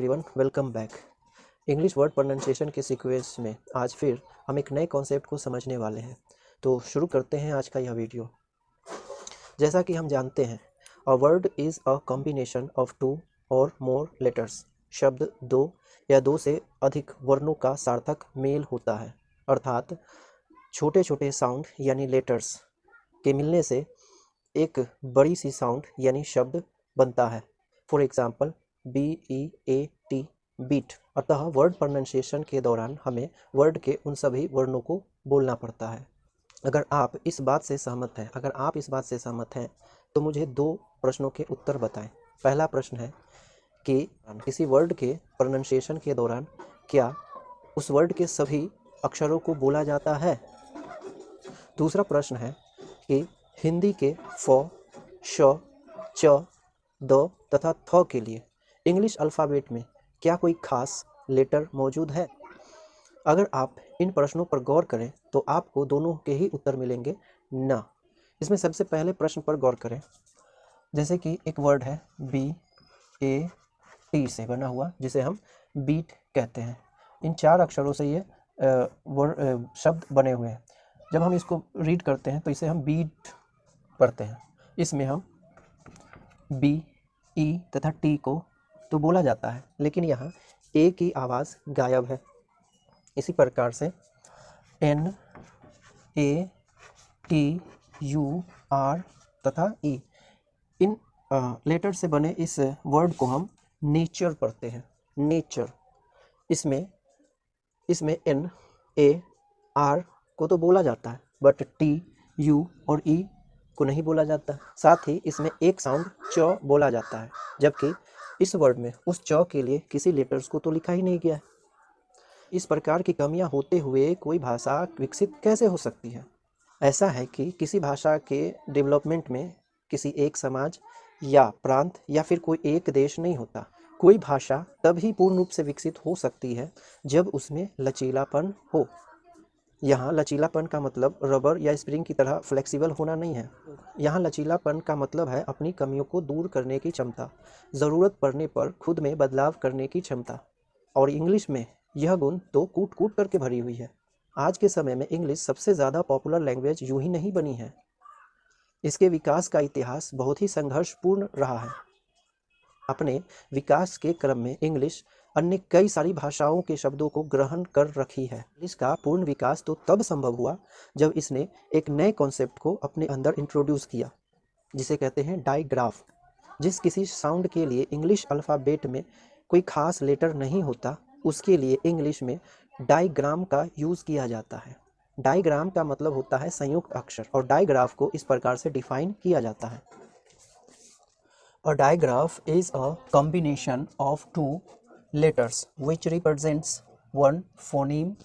Everyone, welcome back. English word pronunciation के sequence में आज फिर हम एक नए कॉन्सेप्ट को समझने वाले हैं। तो शुरू करते हैं आज का यह वीडियो। जैसा कि हम जानते हैं, a word is a combination of two or more letters. शब्द दो या दो से अधिक वर्णों का सार्थक मेल होता है, अर्थात छोटे छोटे साउंड यानी लेटर्स के मिलने से एक बड़ी सी साउंड यानी शब्द बनता है। For example BEAT, beat. अतः वर्ड प्रोनाउंसिएशन के दौरान हमें वर्ड के उन सभी वर्णों को बोलना पड़ता है। अगर आप इस बात से सहमत हैं तो मुझे दो प्रश्नों के उत्तर बताएं। पहला प्रश्न है कि किसी वर्ड के प्रोनाउंसिएशन के दौरान क्या उस वर्ड के सभी अक्षरों को बोला जाता है। दूसरा प्रश्न है कि हिंदी के फ, श, च, द तथा थ के लिए इंग्लिश अल्फ़ाबेट में क्या कोई खास लेटर मौजूद है। अगर आप इन प्रश्नों पर गौर करें तो आपको दोनों के ही उत्तर मिलेंगे ना। इसमें सबसे पहले प्रश्न पर गौर करें। जैसे कि एक वर्ड है BAT से बना हुआ, जिसे हम बीट कहते हैं। इन चार अक्षरों से ये शब्द बने हुए हैं। जब हम इसको रीड करते हैं तो इसे हम बीट पढ़ते हैं। इसमें हम B, E तथा T को तो बोला जाता है, लेकिन यहाँ A की आवाज़ गायब है। इसी प्रकार से N, A, T, U, R तथा E, इन लेटर से बने इस वर्ड को हम नेचर पढ़ते हैं। नेचर, इसमें N, A, R को तो बोला जाता है, बट T, U और E को नहीं बोला जाता। साथ ही इसमें एक साउंड च बोला जाता है, जबकि इस वर्ड में उस च के लिए किसी लेटर्स को तो लिखा ही नहीं गया है। इस प्रकार की कमियां होते हुए कोई भाषा विकसित कैसे हो सकती है। ऐसा है कि किसी भाषा के डेवलपमेंट में किसी एक समाज या प्रांत या फिर कोई एक देश नहीं होता। कोई भाषा तभी पूर्ण रूप से विकसित हो सकती है जब उसमें लचीलापन हो। यहाँ लचीलापन का मतलब रबर या स्प्रिंग की तरह फ्लेक्सिबल होना नहीं है। यहाँ लचीलापन का मतलब है अपनी कमियों को दूर करने की क्षमता, ज़रूरत पड़ने पर खुद में बदलाव करने की क्षमता। और इंग्लिश में यह गुण तो कूट कूट करके भरी हुई है। आज के समय में इंग्लिश सबसे ज़्यादा पॉपुलर लैंग्वेज यूं ही नहीं बनी है। इसके विकास का इतिहास बहुत ही संघर्षपूर्ण रहा है। अपने विकास के क्रम में इंग्लिश अन्य कई सारी भाषाओं के शब्दों को ग्रहण कर रखी है। इसका पूर्ण विकास तो तब संभव हुआ जब इसने एक नए कॉन्सेप्ट को अपने अंदर इंट्रोड्यूस किया, जिसे कहते हैं डाइग्राफ। जिस किसी साउंड के लिए इंग्लिश अल्फ़ाबेट में कोई खास लेटर नहीं होता, उसके लिए इंग्लिश में डाइग्राम का यूज़ किया जाता है। डाइग्राम का मतलब होता है संयुक्त अक्षर, और डाइग्राफ को इस प्रकार से डिफाइन किया जाता है। A digraph is a combination of two letters which represents one phoneme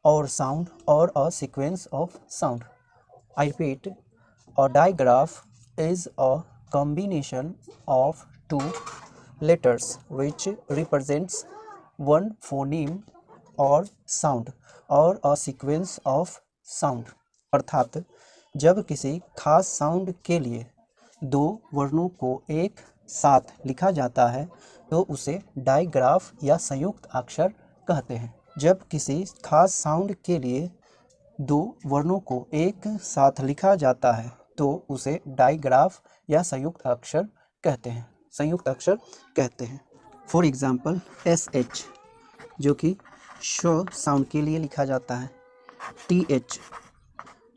or sound or a sequence of sound. I repeat, a digraph is a combination of two letters which represents one phoneme or sound or a sequence of sound. अर्थात जब किसी खास sound के लिए दो वर्णों को एक साथ लिखा जाता है तो उसे डाइग्राफ या संयुक्त अक्षर कहते हैं। जब किसी खास साउंड के लिए दो वर्णों को एक साथ लिखा जाता है तो उसे डाइग्राफ या संयुक्त अक्षर कहते हैं। फॉर एग्जाम्पल SH, जो कि श साउंड के लिए लिखा जाता है। TH,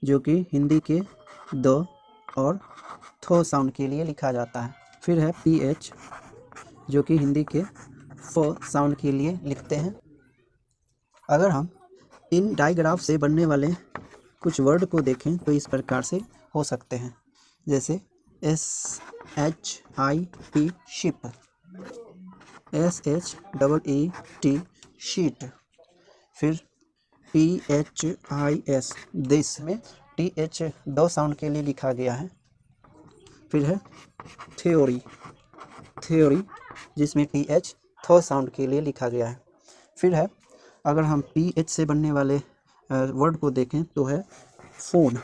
जो कि हिंदी के द और थ साउंड के लिए लिखा जाता है। फिर है PH, जो कि हिंदी के फ साउंड के लिए लिखते हैं। अगर हम इन डाइग्राफ से बनने वाले कुछ वर्ड को देखें तो इस प्रकार से हो सकते हैं, जैसे SHIP, शिप, SHEET, शीट। फिर THIS, दिस, में TH दो साउंड के लिए लिखा गया है। फिर है थ्योरी, जिसमें TH थ साउंड के लिए लिखा गया है। फिर है, अगर हम PH से बनने वाले वर्ड को देखें तो है फ़ोन।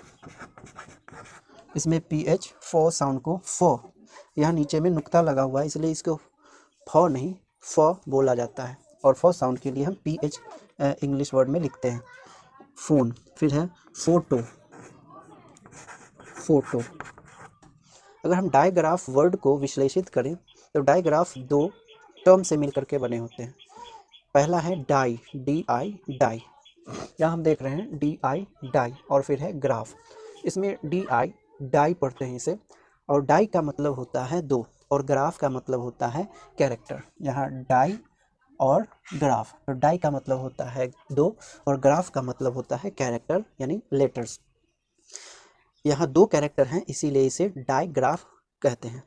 इसमें PH फ साउंड को फ, यहाँ नीचे में नुक्ता लगा हुआ है, इसलिए इसको फ नहीं फ बोला जाता है, और फ साउंड के लिए हम PH इंग्लिश वर्ड में लिखते हैं, फ़ोन। फिर है फोटो, फोटो। अगर हम डायग्राफ वर्ड को विश्लेषित करें तो डायग्राफ दो टर्म से मिलकर के बने होते हैं। पहला है डाई, DI, डाई। यहाँ हम देख रहे हैं DI, डाई, और फिर है ग्राफ। इसमें DI, डाई पढ़ते हैं इसे, और डाई का मतलब होता है दो, और ग्राफ का मतलब होता है कैरेक्टर। यहाँ डाई और ग्राफ, तो डाई का मतलब होता है दो और ग्राफ का मतलब होता है कैरेक्टर यानी लेटर्स। यहाँ दो कैरेक्टर हैं इसीलिए इसे डायग्राफ कहते हैं।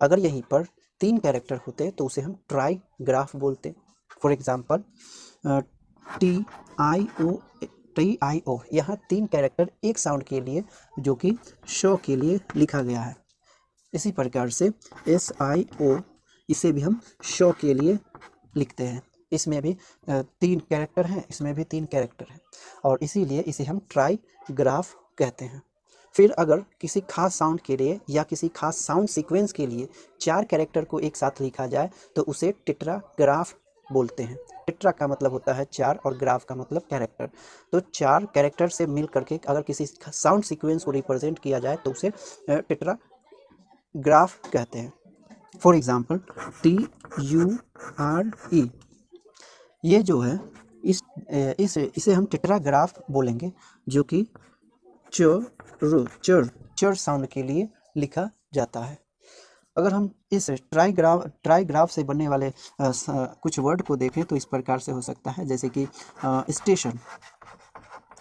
अगर यहीं पर तीन कैरेक्टर होते तो उसे हम ट्राईग्राफ बोलते। फॉर एग्जांपल TIO, यहाँ तीन कैरेक्टर एक साउंड के लिए जो कि शो के लिए लिखा गया है। इसी प्रकार से SIO, इसे भी हम शो के लिए लिखते हैं। इसमें भी तीन कैरेक्टर हैं, इसमें भी तीन कैरेक्टर हैं, और इसीलिए इसे हम ट्राईग्राफ कहते हैं। फिर अगर किसी खास साउंड के लिए या किसी खास साउंड सीक्वेंस के लिए चार कैरेक्टर को एक साथ लिखा जाए तो उसे टेट्राग्राफ बोलते हैं। टेट्रा का मतलब होता है चार और ग्राफ का मतलब कैरेक्टर। तो चार कैरेक्टर से मिल करके अगर किसी साउंड सीक्वेंस को रिप्रेजेंट किया जाए तो उसे टेट्राग्राफ कहते हैं। फॉर एग्जाम्पल TURE, ये जो है इसे हम टेट्राग्राफ बोलेंगे, जो कि चर साउंड के लिए लिखा जाता है। अगर हम इस ट्राईग्राफ से बनने वाले कुछ वर्ड को देखें तो इस प्रकार से हो सकता है, जैसे कि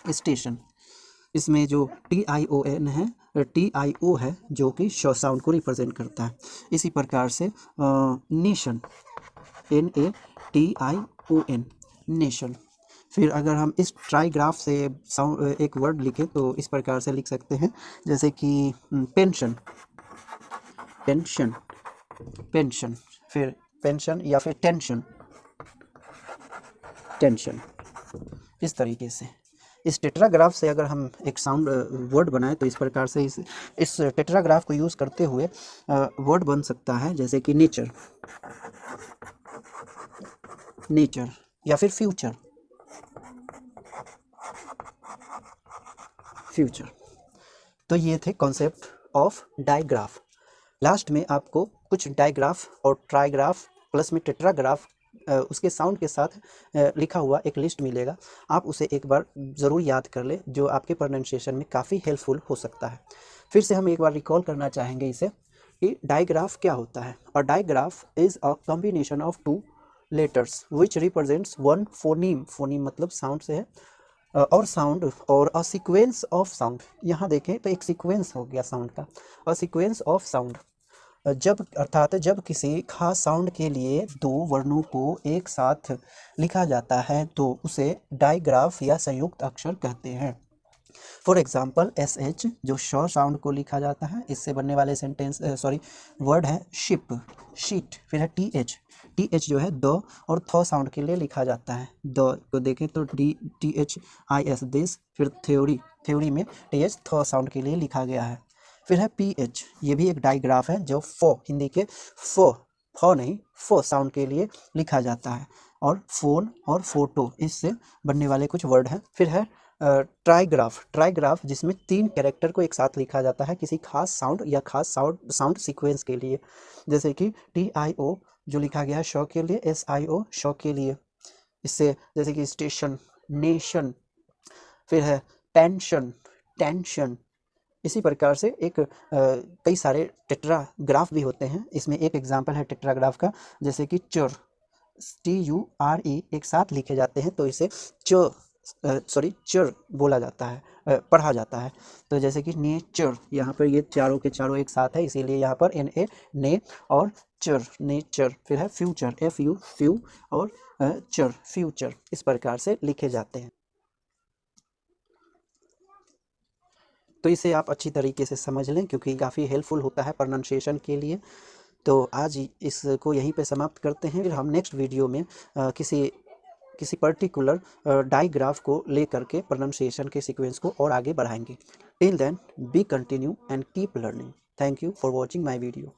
स्टेशन। इसमें जो TION है, TIO है जो कि शो साउंड को रिप्रेजेंट करता है। इसी प्रकार से नेशन, NATION, नेशन। फिर अगर हम इस ट्राईग्राफ से साउंड एक वर्ड लिखें तो इस प्रकार से लिख सकते हैं, जैसे कि पेंशन, पेंशन, पेंशन। फिर पेंशन या फिर टेंशन, टेंशन। इस तरीके से इस टेट्राग्राफ से अगर हम एक साउंड वर्ड बनाए तो इस प्रकार से इस टेट्राग्राफ को यूज़ करते हुए वर्ड बन सकता है, जैसे कि नेचर, नेचर, या फिर फ्यूचर, फ्यूचर। तो ये थे कॉन्सेप्ट ऑफ डायग्राफ। लास्ट में आपको कुछ डायग्राफ और ट्राईग्राफ प्लस में टेट्राग्राफ उसके साउंड के साथ लिखा हुआ एक लिस्ट मिलेगा। आप उसे एक बार ज़रूर याद कर ले, जो आपके प्रोनाउंसिएशन में काफ़ी हेल्पफुल हो सकता है। फिर से हम एक बार रिकॉल करना चाहेंगे इसे कि डायग्राफ क्या होता है। और digraph is a combination of two letters which represents one phoneme, phoneme मतलब साउंड से है, और साउंड और अ सीक्वेंस ऑफ साउंड। यहाँ देखें तो एक सीक्वेंस हो गया साउंड का, अ सीक्वेंस ऑफ साउंड। जब अर्थात जब किसी खास साउंड के लिए दो वर्णों को एक साथ लिखा जाता है तो उसे डायग्राफ या संयुक्त अक्षर कहते हैं। फॉर एग्जाम्पल SH जो शॉ साउंड को लिखा जाता है, इससे बनने वाले वर्ड है शिप, शीट। फिर है TH जो है द और थ साउंड के लिए लिखा जाता है। द को देखें तो THIS, दिस। फिर थ्योरी में TH थ साउंड के लिए लिखा गया है। फिर है PH, ये भी एक डायग्राफ है जो हिंदी के फ नहीं फ साउंड के लिए लिखा जाता है। और फोन और फोटो, इससे बनने वाले कुछ वर्ड हैं। फिर है ट्राईग्राफ जिसमें तीन कैरेक्टर को एक साथ लिखा जाता है किसी खास साउंड या खास साउंड सीक्वेंस के लिए, जैसे कि TIO जो लिखा गया है शो के लिए, SIO शो के लिए। इससे जैसे कि स्टेशन, नेशन। फिर है टेंशन, टेंशन। इसी प्रकार से कई सारे टेट्राग्राफ भी होते हैं। इसमें एक एग्जांपल है टेट्राग्राफ का, जैसे कि चर, TURE एक साथ लिखे जाते हैं तो इसे चर बोला जाता है, पढ़ा जाता है। तो जैसे कि नेचर, यहाँ पर ये चारों के चारों एक साथ है इसीलिए यहाँ पर NA ने और चर, नेचर। फिर है फ्यूचर, FU फ्यू, और चर, फ्यूचर। इस प्रकार से लिखे जाते हैं। तो इसे आप अच्छी तरीके से समझ लें क्योंकि काफ़ी हेल्पफुल होता है प्रोनाउंसिएशन के लिए। तो आज इसको यहीं पे समाप्त करते हैं। फिर हम नेक्स्ट वीडियो में किसी पर्टिकुलर डायग्राफ को ले करके प्रोनाउंसिएशन के सीक्वेंस को और आगे बढ़ाएंगे। Till then be continue and keep learning. Thank you for watching my video.